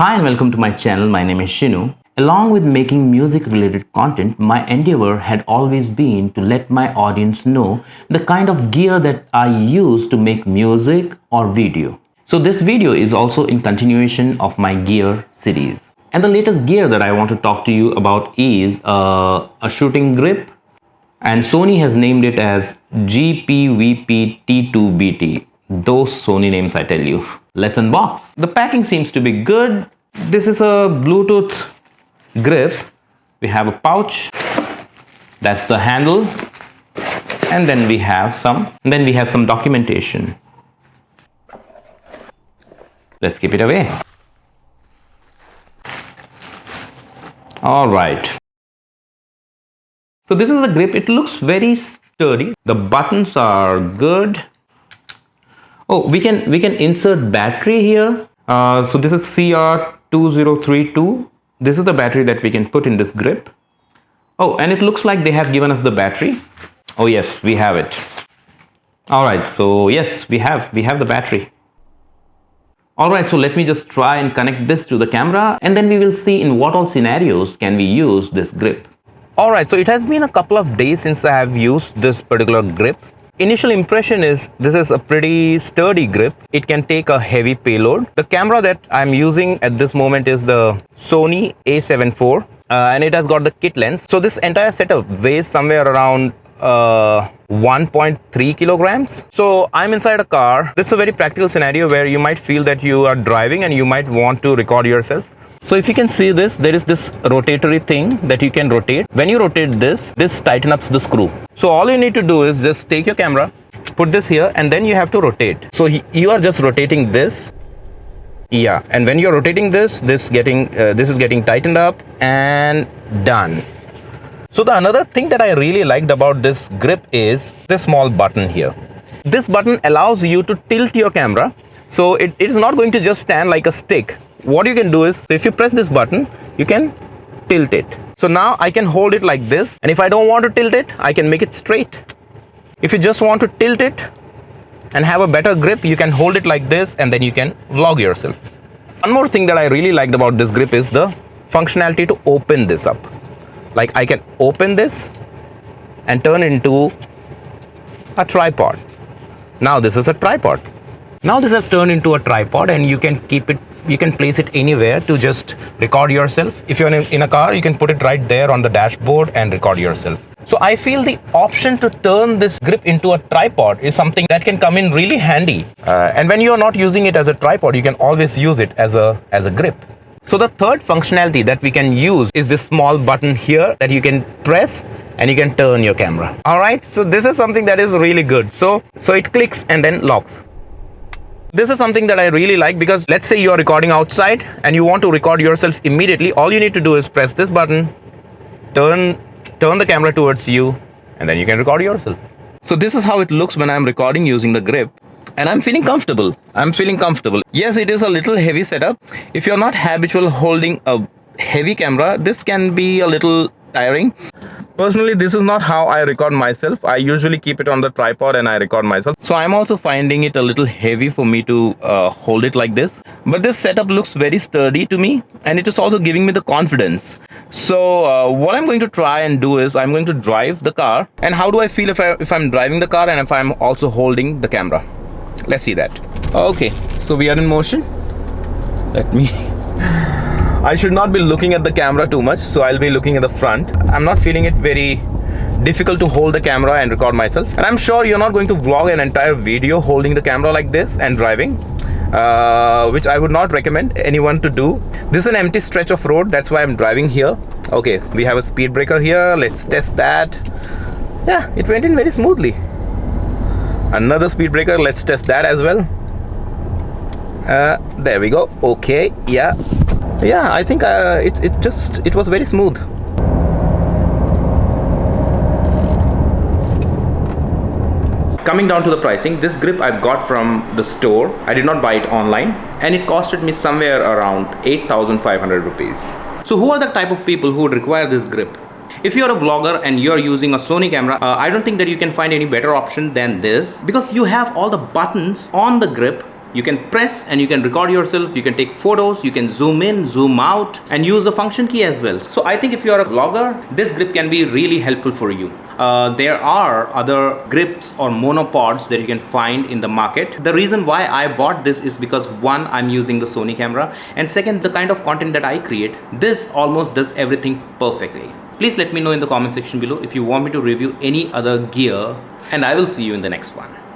Hi and welcome to my channel. My name is Shinu. Along with making music related content, my endeavor had always been to let my audience know the kind of gear that I use to make music or video. So this video is also in continuation of my gear series. And the latest gear that I want to talk to you about is a shooting grip, and Sony has named it as GPVP T2BT. Those Sony names, I tell you. Let's unbox. The packing seems to be good. This is a Bluetooth grip. We have a pouch. That's the handle. And then we have some documentation. Let's keep it away. All right. So this is the grip. It looks very sturdy. The buttons are good. Oh, we can insert battery here. So this is CR2032. This is the battery that we can put in this grip. Oh, and it looks like they have given us the battery. Oh yes, we have it. All right, so yes, we have the battery. All right, so let me just try and connect this to the camera, and then we will see in what all scenarios can we use this grip. All right, so it has been a couple of days since I have used this particular grip. Initial impression is this is a pretty sturdy grip. It can take a heavy payload. The camera that I'm using at this moment is the Sony A7 IV, and it has got the kit lens. So this entire setup weighs somewhere around 1.3 kilograms. So I'm inside a car. This is a very practical scenario where you might feel that you are driving and you might want to record yourself. So if you can see this, there is this rotatory thing that you can rotate. When you rotate this tightens up the screw. So all you need to do is just take your camera, put this here, and then you have to rotate. So you are just rotating this. Yeah, and when you're rotating this is getting tightened up and done. So the another thing that I really liked about this grip is this small button here. This button allows you to tilt your camera. So it is not going to just stand like a stick. What you can do is, if you press this button, you can tilt it. So now I can hold it like this, and if I don't want to tilt it, I can make it straight. If you just want to tilt it and have a better grip, you can hold it like this, and then you can vlog yourself. One more thing that I really liked about this grip is the functionality to open this up. Like I can open this and turn into a tripod. Now this is a tripod. Now this has turned into a tripod, and you can place it anywhere to just record yourself. If you're in a car, you can put it right there on the dashboard and record yourself. So I feel the option to turn this grip into a tripod is something that can come in really handy. And when you're not using it as a tripod, you can always use it as a grip. So the third functionality that we can use is this small button here that you can press and you can turn your camera. All right, so this is something that is really good. So it clicks and then locks. This is something that I really like, because let's say you are recording outside and you want to record yourself immediately. All you need to do is press this button, turn the camera towards you, and then you can record yourself. So this is how it looks when I'm recording using the grip, and I'm feeling comfortable. Yes, it is a little heavy setup. If you're not habitual holding a heavy camera, this can be a little tiring. Personally, this is not how I record myself. I usually keep it on the tripod and I record myself. So I'm also finding it a little heavy for me to hold it like this. But this setup looks very sturdy to me, and it is also giving me the confidence. So what I'm going to try and do is I'm going to drive the car. And how do I feel if I'm driving the car and if I'm also holding the camera? Let's see that. Okay, so we are in motion. I should not be looking at the camera too much, so I'll be looking at the front. I'm not feeling it very difficult to hold the camera and record myself. And I'm sure you're not going to vlog an entire video holding the camera like this and driving, which I would not recommend anyone to do. This is an empty stretch of road, that's why I'm driving here. Okay, we have a speed breaker here. Let's test that. Yeah, it went in very smoothly. Another speed breaker, let's test that as well. There we go. Okay, yeah, I think it was very smooth. Coming down to the pricing, this grip I've got from the store. I did not buy it online, and it costed me somewhere around 8,500 rupees. So who are the type of people who would require this grip? If you're a vlogger and you're using a Sony camera, I don't think that you can find any better option than this, because you have all the buttons on the grip You can press and you can record yourself, you can take photos, you can zoom in, zoom out, and use the function key as well. So I think if you are a vlogger, this grip can be really helpful for you. There are other grips or monopods that you can find in the market. The reason why I bought this is because one, I'm using the Sony camera, and second, the kind of content that I create, this almost does everything perfectly. Please let me know in the comment section below if you want me to review any other gear, and I will see you in the next one.